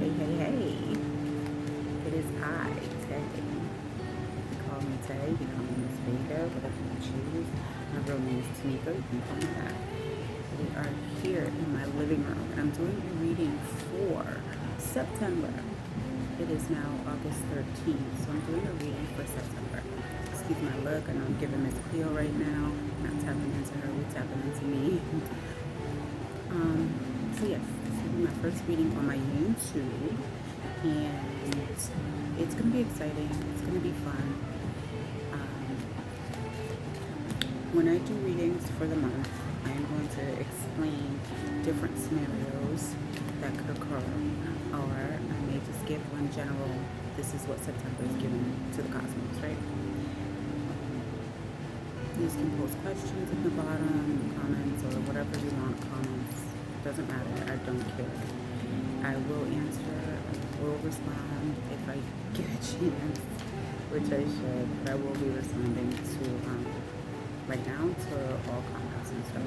Hey, hey, hey. It is I, Tay. Call me Tay. You know, my name is Vega, whatever you choose. My real name is Tanika. You can call me that. We are here in my living room, and I'm doing a reading for September. It is now August 13th, so I'm doing a reading for September. Excuse my look. I know I'm giving Miss Cleo right now. Not tapping into her, we're tapping into me. So yes, this will be my first reading on my YouTube, and it's gonna be exciting. It's gonna be fun. Um, when I do readings for the month, I am going to explain different scenarios that could occur, or I may just give one general. This is what September is giving to the cosmos, right? You just can post questions at the bottom, comments, or whatever you want. Comments doesn't matter. I don't care. I will answer. I will respond if I get a chance, which I should. But I will be responding to right now to all comments and stuff.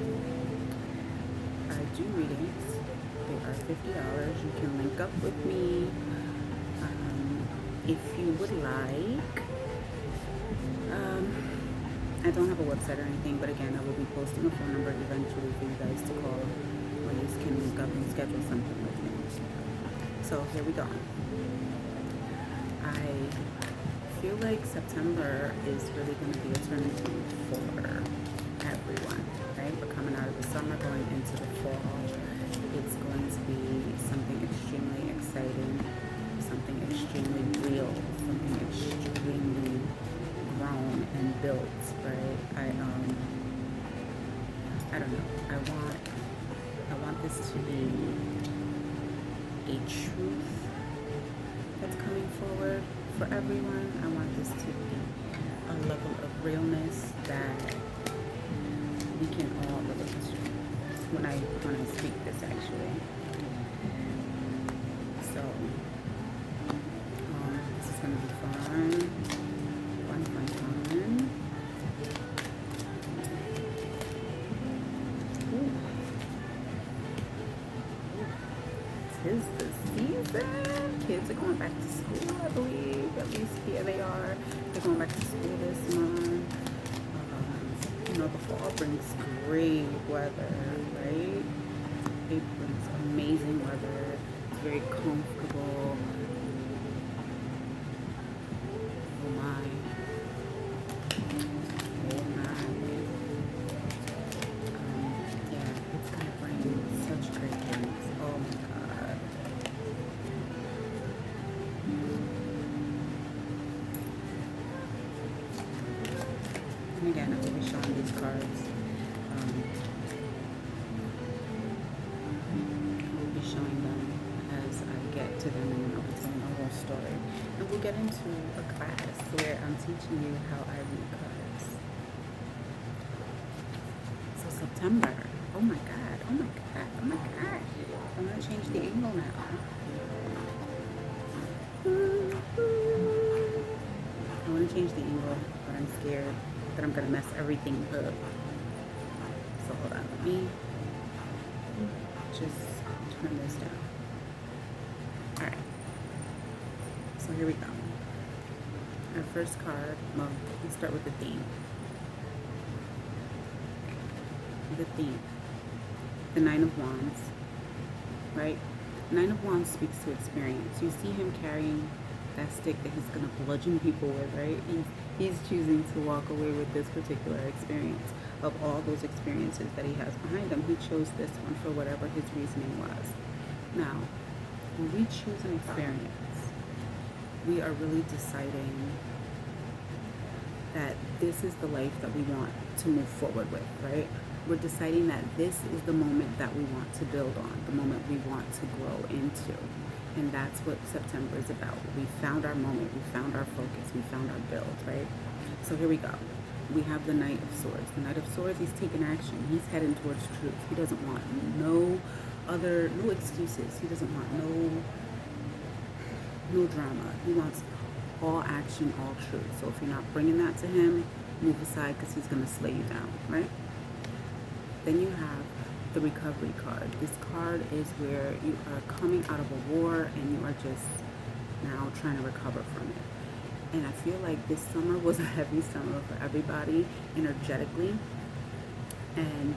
I do readings. They are $50. You can link up with me if you would like. I don't have a website or anything, but again, I will be posting a phone number eventually for you guys to call, or you can link up and schedule something with me. So here we go. I feel like September is really going to be a turning point for everyone, right? We're coming out of the summer, going into the fall. It's going to be something extremely exciting, something extremely real, something extremely grown and built, right? I don't know. I want this to be a truth that's coming forward for everyone. I want this to be a level of realness that we can all relate to when I speak this actually. So this is gonna be fun. Tis the season. Kids are going back to school, I believe. At least here they are. They're going back to school this month. The fall brings great weather, right? It brings amazing weather. It's very comfortable. Oh my. Yeah, it's gonna bring such great things. Oh my God. And again, I will be showing these cards. I will be showing them as I get to them, and I'll be telling the whole story. And we'll get into a class where I'm teaching you how I read cards. So September. Oh my God. Oh my God. Oh my God. I'm gonna change the angle now. I want to change the angle, but I'm scared that I'm gonna mess everything up. So hold on, let me just turn this down. All right. So here we go. Our first card. Well, let's start with the theme. The theme. The Nine of Wands. Right? Nine of Wands speaks to experience. You see him carrying that stick that he's going to bludgeon people with, right? He's choosing to walk away with this particular experience. Of all those experiences that he has behind him, he chose this one for whatever his reasoning was. Now, when we choose an experience, we are really deciding that this is the life that we want to move forward with, right? We're deciding that this is the moment that we want to build on, the moment we want to grow into. And that's what September is about. We found our moment, we found our focus, we found our build, right? So here we go. We have the Knight of Swords. The Knight of Swords, he's taking action. He's heading towards truth. He doesn't want no excuses. He doesn't want no drama. He wants all action, all truth. So if you're not bringing that to him, move aside because he's going to slay you down, right? Then you have the recovery card. This card is where you are coming out of a war and you are just now trying to recover from it. And I feel like this summer was a heavy summer for everybody energetically. And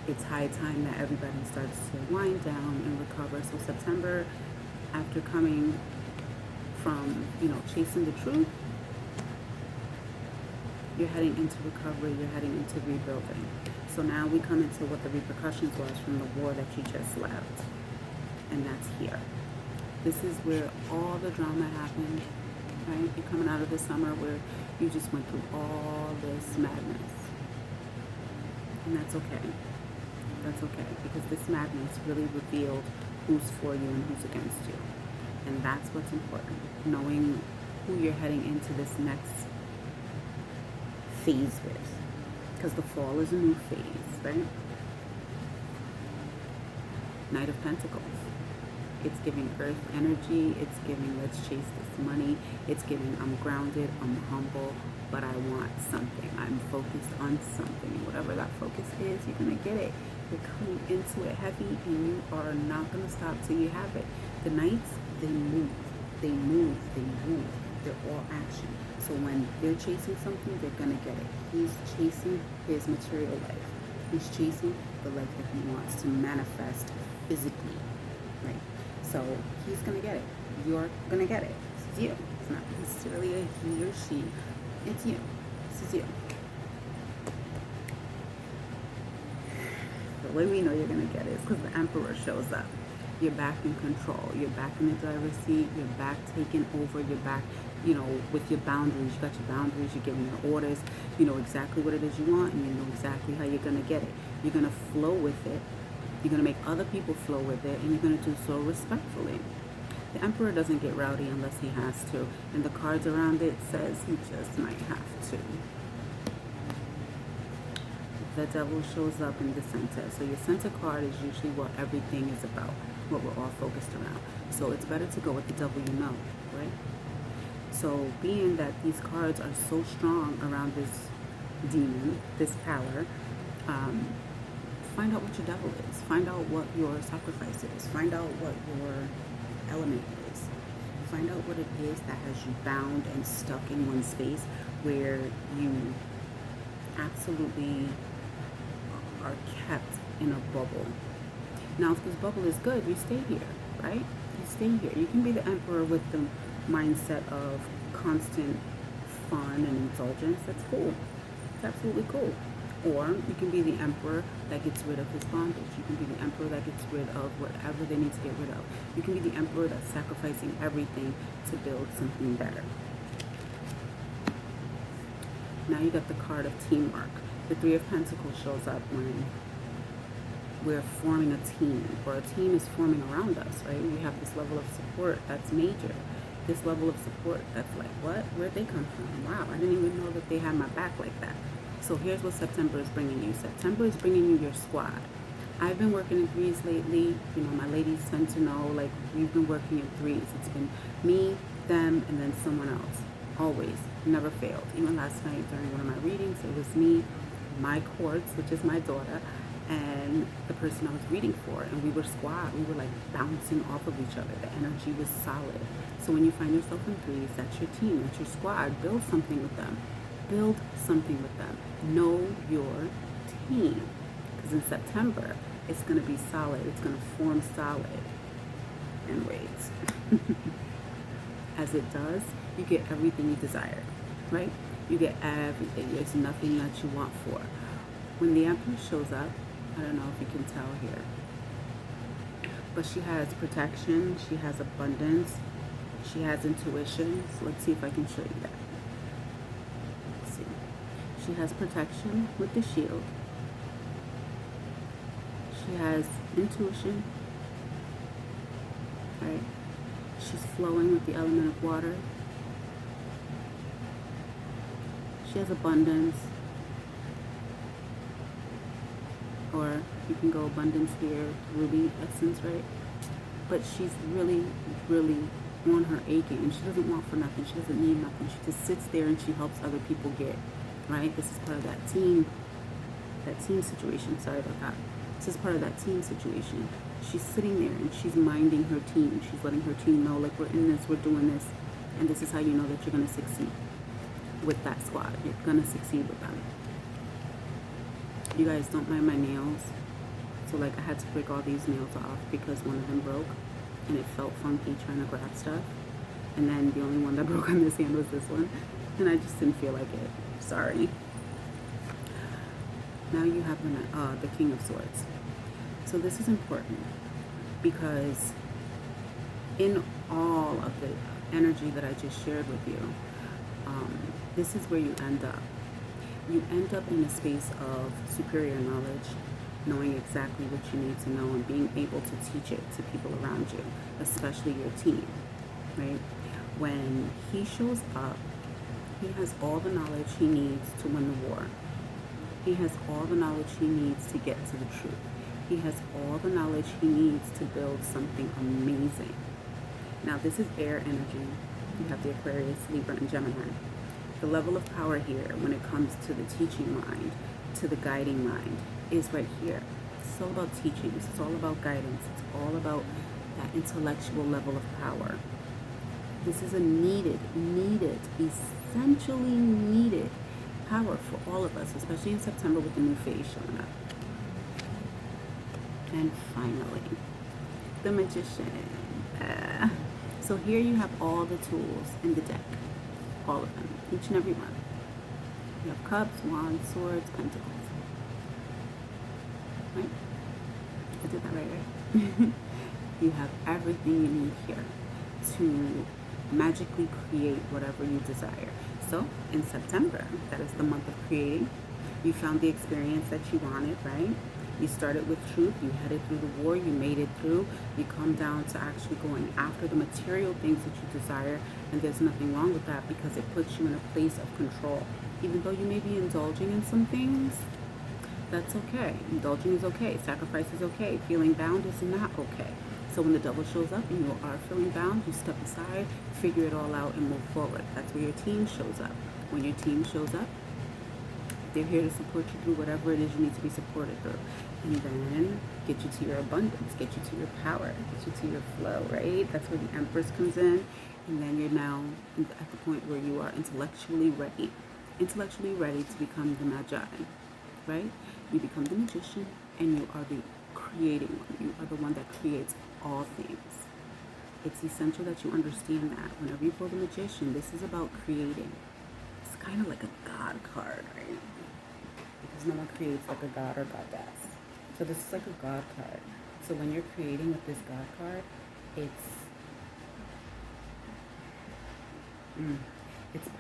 it's high time that everybody starts to wind down and recover. So September, after coming from, chasing the truth, you're heading into recovery, you're heading into rebuilding. So now we come into what the repercussions was from the war that you just left. And that's here. This is where all the drama happened, right? You're coming out of the summer where you just went through all this madness. And that's okay. That's okay, because this madness really revealed who's for you and who's against you. And that's what's important, knowing who you're heading into this next phase with. Because the fall is a new phase, right? Knight of Pentacles. It's giving earth energy. It's giving let's chase this money. It's giving I'm grounded, I'm humble, but I want something. I'm focused on something. And whatever that focus is, you're going to get it. You're coming into it heavy and you are not going to stop till you have it. The Knights, they move. They move. They move. They're all action. So when they're chasing something, they're going to get it. He's chasing his material life. He's chasing the life that he wants to manifest physically, right? So he's going to get it. You're going to get it. This is you. It's not necessarily a he or she. It's you. This is you. The way we know you're going to get it is because the Emperor shows up. You're back in control. You're back in the driver's seat. You're back taking over. You're back, with your boundaries. You got your boundaries. You're giving your orders. You know exactly what it is you want, and you know exactly how you're going to get it. You're going to flow with it. You're going to make other people flow with it, and you're going to do so respectfully. The Emperor doesn't get rowdy unless he has to, and the cards around it says he just might have to. The Devil shows up in the center. So your center card is usually what everything is about, what we're all focused around. So it's better to go with the devil you know, right? So being that these cards are so strong around this demon, this power, find out what your devil is. Find out what your sacrifice is. Find out what your element is. Find out what it is that has you bound and stuck in one space where you absolutely are kept in a bubble. Now, if this bubble is good, you stay here, right? You stay here. You can be the Emperor with the mindset of constant fun and indulgence. That's cool. It's absolutely cool. Or you can be the Emperor that gets rid of his bondage. You can be the Emperor that gets rid of whatever they need to get rid of. You can be the Emperor that's sacrificing everything to build something better. Now you got the card of teamwork. The Three of Pentacles shows up when we're forming a team, or a team is forming around us, right? We have this level of support that's major. This level of support that's like, what? Where'd they come from? Wow, I didn't even know that they had my back like that. So here's what September is bringing you. September is bringing you your squad. I've been working in threes lately. My ladies tend to know, like, we've been working in threes. It's been me, them, and then someone else. Always. Never failed. Even last night during one of my readings, it was me, my quartz, which is my daughter, and the person I was reading for. And we were squad. We were like bouncing off of each other. The energy was solid. So when you find yourself in threes, that's your team, that's your squad. Build something with them. Build something with them. Know your team. Because in September, it's going to be solid. It's going to form solid. And wait. As it does, you get everything you desire, right? You get everything. There's nothing that you want for. When the Empress shows up, I don't know if you can tell here, but she has protection, she has abundance, she has intuition. So let's see if I can show you that. Let's see. She has protection with the shield. She has intuition, right? She's flowing with the element of water. She has abundance. Or you can go abundance here, ruby essence, right? But she's really, really on her A game. She doesn't want for nothing. She doesn't need nothing. She just sits there and she helps other people get, right? This is part of that team situation. Sorry about that. This is part of that team situation. She's sitting there and she's minding her team. She's letting her team know, like, we're in this, we're doing this, and this is how you know that you're going to succeed with that squad. You're going to succeed with them. You guys don't mind my nails. So, like, I had to break all these nails off because one of them broke, and it felt funky trying to grab stuff. And then the only one that broke on this hand was this one, and I just didn't feel like it. Sorry. Now you have the King of Swords. So this is important because in all of the energy that I just shared with you, this is where you end up. You end up in a space of superior knowledge, knowing exactly what you need to know and being able to teach it to people around you, especially your team, right? When he shows up, he has all the knowledge he needs to win the war. He has all the knowledge he needs to get to the truth. He has all the knowledge he needs to build something amazing. Now, this is air energy. You have the Aquarius, Libra, and Gemini. The level of power here when it comes to the teaching mind, to the guiding mind, is right here. It's all about teaching. It's all about guidance. It's all about that intellectual level of power. This is a needed, essentially needed power for all of us, especially in September with the new phase showing up. And finally, the Magician. So here you have all the tools in the deck, all of them, each and every one. You have cups, wands, swords, pentacles. Right? I did that right? You have everything you need here to magically create whatever you desire. So in September, that is the month of creating. You found the experience that you wanted, right? You started with truth, you headed through the war, you made it through, you come down to actually going after the material things that you desire, and there's nothing wrong with that because it puts you in a place of control. Even though you may be indulging in some things, that's okay. Indulging is okay, sacrifice is okay, feeling bound is not okay. So when the devil shows up and you are feeling bound, you step aside, figure it all out, and move forward. That's where your team shows up. When your team shows up, they're here to support you through whatever it is you need to be supported through. And then get you to your abundance, get you to your power, get you to your flow, right? That's where the Empress comes in. And then you're now at the point where you are intellectually ready to become the Magi, right? You become the Magician, and you are the creating one. You are the one that creates all things. It's essential that you understand that. Whenever you pull the Magician, this is about creating. It's kind of like a God card, right? Because no one creates like a god or goddess. So this is like a God card. So when you're creating with this God card, it's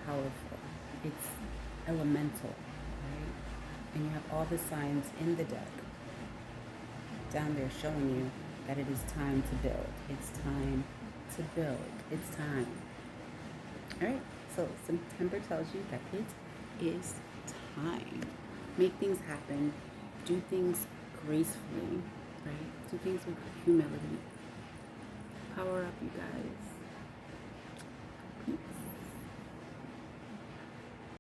powerful. It's elemental, right? And you have all the signs in the deck down there showing you that it is time to build. It's time to build. It's time. All right. So September tells you that it is time. Make things happen. Do things gracefully, right? Do things with humility. Power up, you guys. Peace.